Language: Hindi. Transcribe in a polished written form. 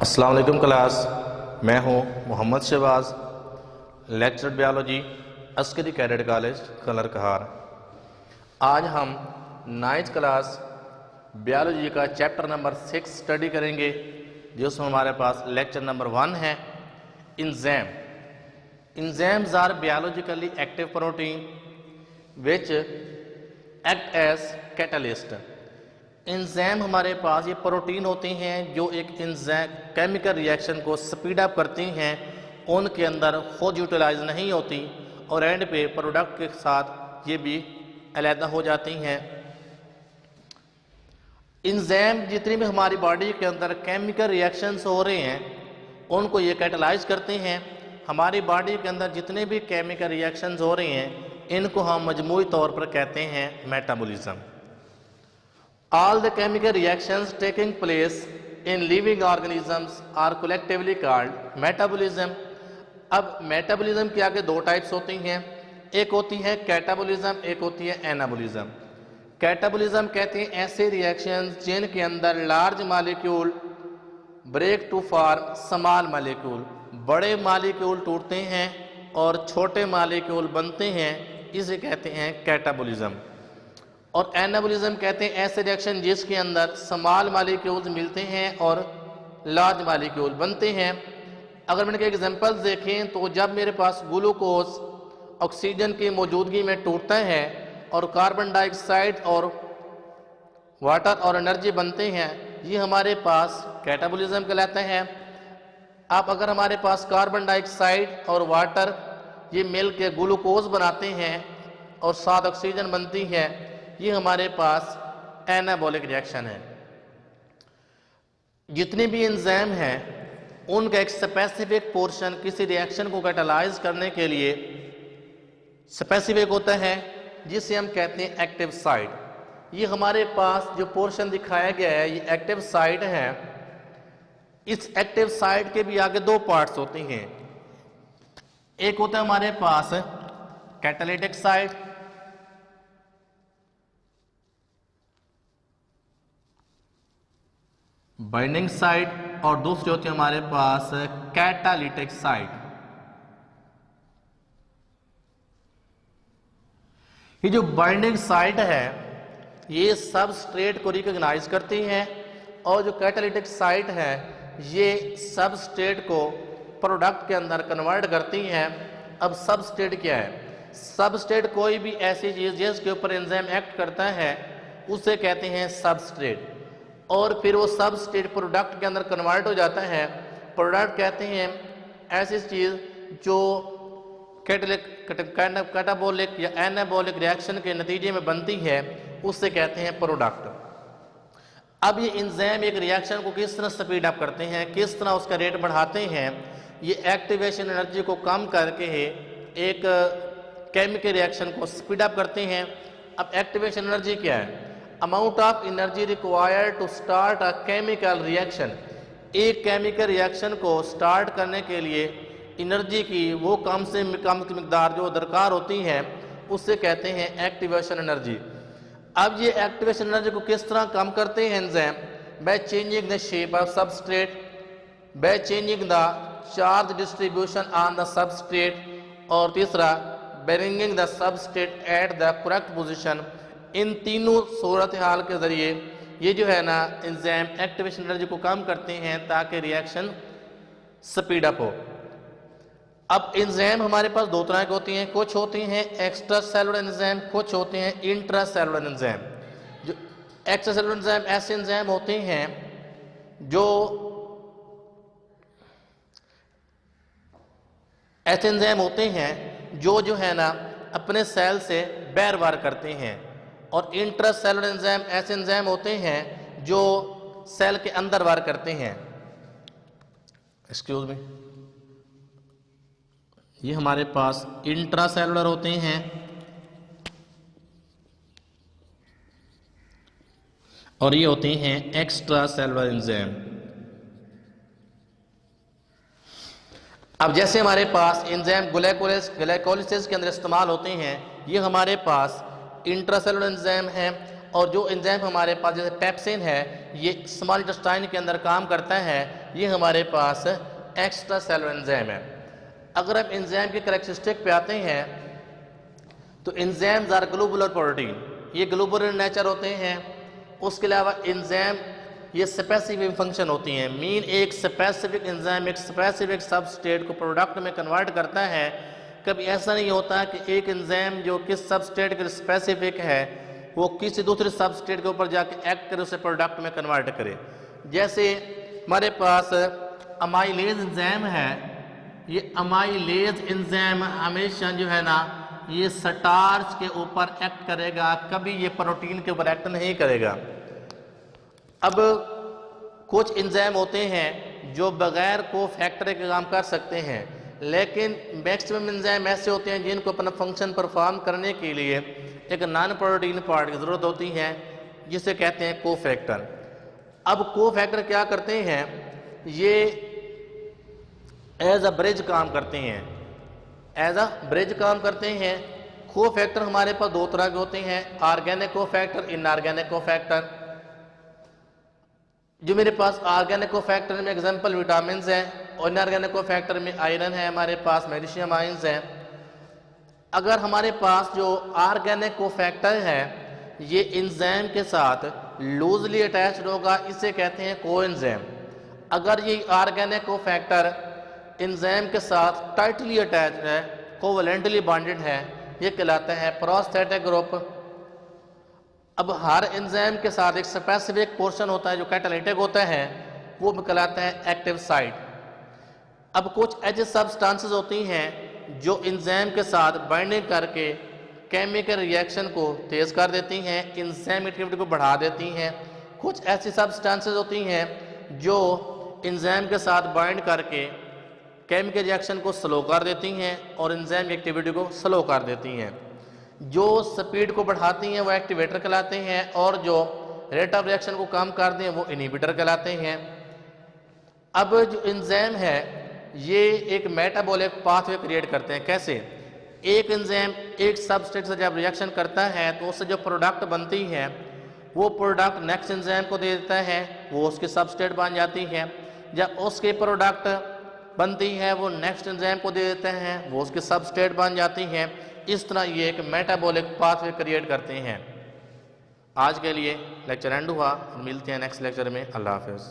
अस्सलाम वालेकुम क्लास, मैं हूं Mohammad Shahbaz, lecturer biology, Askari cadet college Kallar Kahar. आज हम 9th क्लास बायोलॉजी का चैप्टर नंबर 6 स्टडी करेंगे, जिसमें हमारे पास लेक्चर नंबर 1 है enzyme. Enzymes are biologically active protein which act as catalyst. Enzyme हमारे पास ये प्रोटीन होते हैं जो एक इंजाइम केमिकल रिएक्शन को स्पीड अप करती हैं, उनके अंदर खुद यूटिलाइज नहीं होती और एंड पे प्रोडक्ट के साथ ये भी अलहदा हो जाती हैं। इंजाइम जितनी भी हमारी बॉडी के अंदर केमिकल रिएक्शंस हो रहे हैं उनको ये कैटलाइज करते हैं। हमारी बॉडी के अंदर जितने भी केमिकल रिएक्शंस हो रहे हैं इनको हम मजमूई तौर पर कहते हैं metabolism. All the chemical reactions taking place in living organisms are collectively called metabolism। अब मेटाबॉलिज्म के आगे दो टाइप्स होती हैं, एक होती है कैटाबॉलिज्म, एक होती है एनाबॉलिज्म। कैटाबॉलिज्म कहते हैं ऐसे रिएक्शंस जिनके अंदर large molecule break to form small molecule, बड़े मॉलिक्यूल टूटते हैं और छोटे मॉलिक्यूल बनते हैं, इसे कहते हैं कैटाबॉलिज्म। और एनाबॉलिज्म कहते हैं ऐसे रिएक्शन जिसके अंदर स्मॉल मॉलिक्यूल्स मिलते हैं और लार्ज मॉलिक्यूल बनते हैं। अगर मैंने एग्जांपल्स देखें तो जब मेरे पास ग्लूकोज ऑक्सीजन की मौजूदगी में टूटता है और कार्बन डाइऑक्साइड और वाटर और एनर्जी बनते हैं, ये हमारे पास कैटाबॉलिज्म कहलाता है। अब अगर हमारे पास कार्बन डाइऑक्साइड और वाटर ये मिल के ग्लूकोज बनाते हैं और साथ ऑक्सीजन बनती है, ये हमारे पास एनाबॉलिक रिएक्शन है। जितने भी एंजाइम हैं उनका एक स्पेसिफिक पोर्शन किसी रिएक्शन को कैटालाइज करने के लिए स्पेसिफिक होता है, जिसे हम कहते हैं एक्टिव साइट। ये हमारे पास जो पोर्शन दिखाया गया है ये एक्टिव साइट है। इस एक्टिव साइट के भी आगे दो पार्ट्स होते हैं, एक होता है हमारे पास कैटालिटिक साइट, बाइंडिंग साइट, और दूसरी होती है हमारे पास कैटालिटिक साइट। ये जो बाइंडिंग साइट है ये सबस्ट्रेट को रिकॉग्नाइज करती है और जो कैटालिटिक साइट है ये सबस्ट्रेट को प्रोडक्ट के अंदर कन्वर्ट करती है। अब सबस्ट्रेट क्या है? सबस्ट्रेट कोई भी ऐसी चीज जिसके ऊपर एंजाइम एक्ट करता है उसे कहते हैं सबस्ट्रेट, और फिर वो सबस्ट्रेट प्रोडक्ट के अंदर कन्वर्ट हो जाता है। प्रोडक्ट कहते हैं ऐसी चीज जो कैटाबॉलिक या एनाबॉलिक रिएक्शन के नतीजे में बनती है, उससे कहते हैं प्रोडक्ट। अब ये एंजाइम एक रिएक्शन को किस तरह स्पीड अप करते हैं, किस तरह उसका रेट बढ़ाते हैं, ये एक्टिवेशन एनर्जी को कम करके एक केमिकल रिएक्शन को स्पीड अप करते हैं। अब एक्टिवेशन एनर्जी क्या है? Amount of energy required to start a chemical reaction. एक केमिकल रिएक्शन को स्टार्ट करने के लिए एनर्जी की वो कम से कम की मिकदार जो दरकार होती है उससे कहते हैं एक्टिवेशन एनर्जी। अब ये एक्टिवेशन एनर्जी को किस तरह कम करते हैं enzyme? By changing the shape of substrate, by changing the charge distribution on the substrate, और तीसरा bringing the substrate at the correct position. इन तीनों सूरत हाल के जरिए ये जो है ना एंजाइम एक्टिवेशन एनर्जी को कम करते हैं ताकि रिएक्शन स्पीड अप हो। अब एंजाइम हमारे पास दो तरह के होती हैं, कुछ होते हैं एक्स्ट्रा सेलुलर एंजाइम, कुछ होते हैं इंट्रा सेलुलर एंजाइम। जो एक्स्ट्रा सेलुलर एंजाइम ऐसे एंजाइम होते हैं जो ऐसे एंजाइम होते हैं जो है ना अपने सेल से बाहर वार करते हैं, और इंट्रा सेलुलर एंजाइम ऐसे एंजाइम होते हैं जो सेल के अंदर वार करते हैं। एक्सक्यूज मी, ये हमारे पास इंट्रा सेलुलर होते हैं और ये होते हैं एक्स्ट्रा सेलुलर एंजाइम। अब जैसे हमारे पास एंजाइम ग्लाइकोलिसिस के अंदर इस्तेमाल होते हैं, ये हमारे पास इंट्रासेलुलर एंजाइम है, और जो एंजाइम हमारे पास जैसे पेप्सिन है ये स्मॉल इंटेस्टाइन के अंदर काम करता है ये हमारे पास एक्स्ट्रा सेलुलर एंजाइम है। अगर हम एंजाइम के कैरेक्टरिस्टिक पे आते हैं तो एंजाइम्स आर ग्लोबुलर प्रोटीन, ये ग्लोबुलर नेचर होते हैं। उसके अलावा एंजाइम ये स्पेसिफिक फंक्शन होती हैं, मीन एक स्पेसिफिक एंजाइम एक स्पेसिफिक सबस्टेट को प्रोडक्ट में कन्वर्ट करता है। कभी ऐसा नहीं होता कि एक एंजाइम जो किस सबस्टेट के स्पेसिफिक है वो किसी दूसरे सबस्टेट के ऊपर जाके एक्ट करे, उसे प्रोडक्ट में कन्वर्ट करे। जैसे हमारे पास अमाइलेज एंजाइम है, ये अमाइलेज एंजाइम हमेशा जो है ना ये स्टार्च के ऊपर एक्ट करेगा, कभी ये प्रोटीन के ऊपर एक्ट नहीं करेगा। अब कुछ एंजाइम होते हैं जो बगैर को फैक्टर के काम कर सकते हैं, लेकिन मैक्सिमम एंजाइम ऐसे होते हैं जिनको अपना फंक्शन परफॉर्म करने के लिए एक नॉन प्रोटीन पार्ट की ज़रूरत होती है, जिसे कहते हैं कोफैक्टर। अब कोफैक्टर क्या करते हैं, ये एज अ ब्रिज काम करते हैं, एज अ ब्रिज काम करते हैं। कोफैक्टर हमारे पास दो तरह के होते हैं, ऑर्गेनिक कोफैक्टर, इनऑर्गेनिक कोफैक्टर। जो मेरे पास ऑर्गेनिक कोफैक्टर में एग्जांपल विटामिन है और इनऑर्गेनिक कोफैक्टर में आयरन है, हमारे पास मैग्नीशियम आयंस है। अगर हमारे पास जो ऑर्गेनिक कोफैक्टर है ये एंजाइम के साथ लूजली अटैच्ड होगा, इसे कहते हैं कोएंजाइम। अगर ये ऑर्गेनिक कोफैक्टर एंजाइम के साथ टाइटली अटैच्ड है, कोवैलेंटली बॉन्डेड है, ये कहलाता है प्रोस्थेटिक ग्रुप। अब हर एंजाइम के साथ एक स्पेसिफिक पोर्शन होता है जो कैटालिटिक होता है, वो कहलाता है एक्टिव साइट। अब कुछ ऐसी सब्सटेंसेस होती हैं जो एंजाइम के साथ बाइंडिंग करके केमिकल रिएक्शन को तेज कर देती हैं, एंजाइम एक्टिविटी को बढ़ा देती हैं। कुछ ऐसी सब्सटेंसेस होती हैं जो एंजाइम के साथ बाइंड करके केमिकल रिएक्शन को स्लो कर देती हैं और एंजाइम एक्टिविटी को स्लो कर देती हैं। जो स्पीड को बढ़ाती हैं वो एक्टिवेटर कहलाते हैं और जो रेट ऑफ रिएक्शन को कम कर दें वो इनहिबिटर कहलाते हैं। अब जो एंजाइम है ये एक मेटाबॉलिक पाथवे क्रिएट करते हैं। कैसे? एक एंजाइम एक सबस्ट्रेट से जब रिएक्शन करता है तो उससे जो प्रोडक्ट बनती है वो प्रोडक्ट नेक्स्ट एंजाइम को दे देता है, वो उसकी सबस्ट्रेट बन जाती है। जब उसके प्रोडक्ट बनती है वो नेक्स्ट एंजाइम को दे देते हैं, वो उसकी सबस्ट्रेट बन जाती है। इस तरह ये एक मेटाबॉलिक पाथवे क्रिएट करते हैं। आज के लिए लेक्चर एंड हुआ, मिलते हैं नेक्स्ट लेक्चर में। अल्लाह हाफिज़।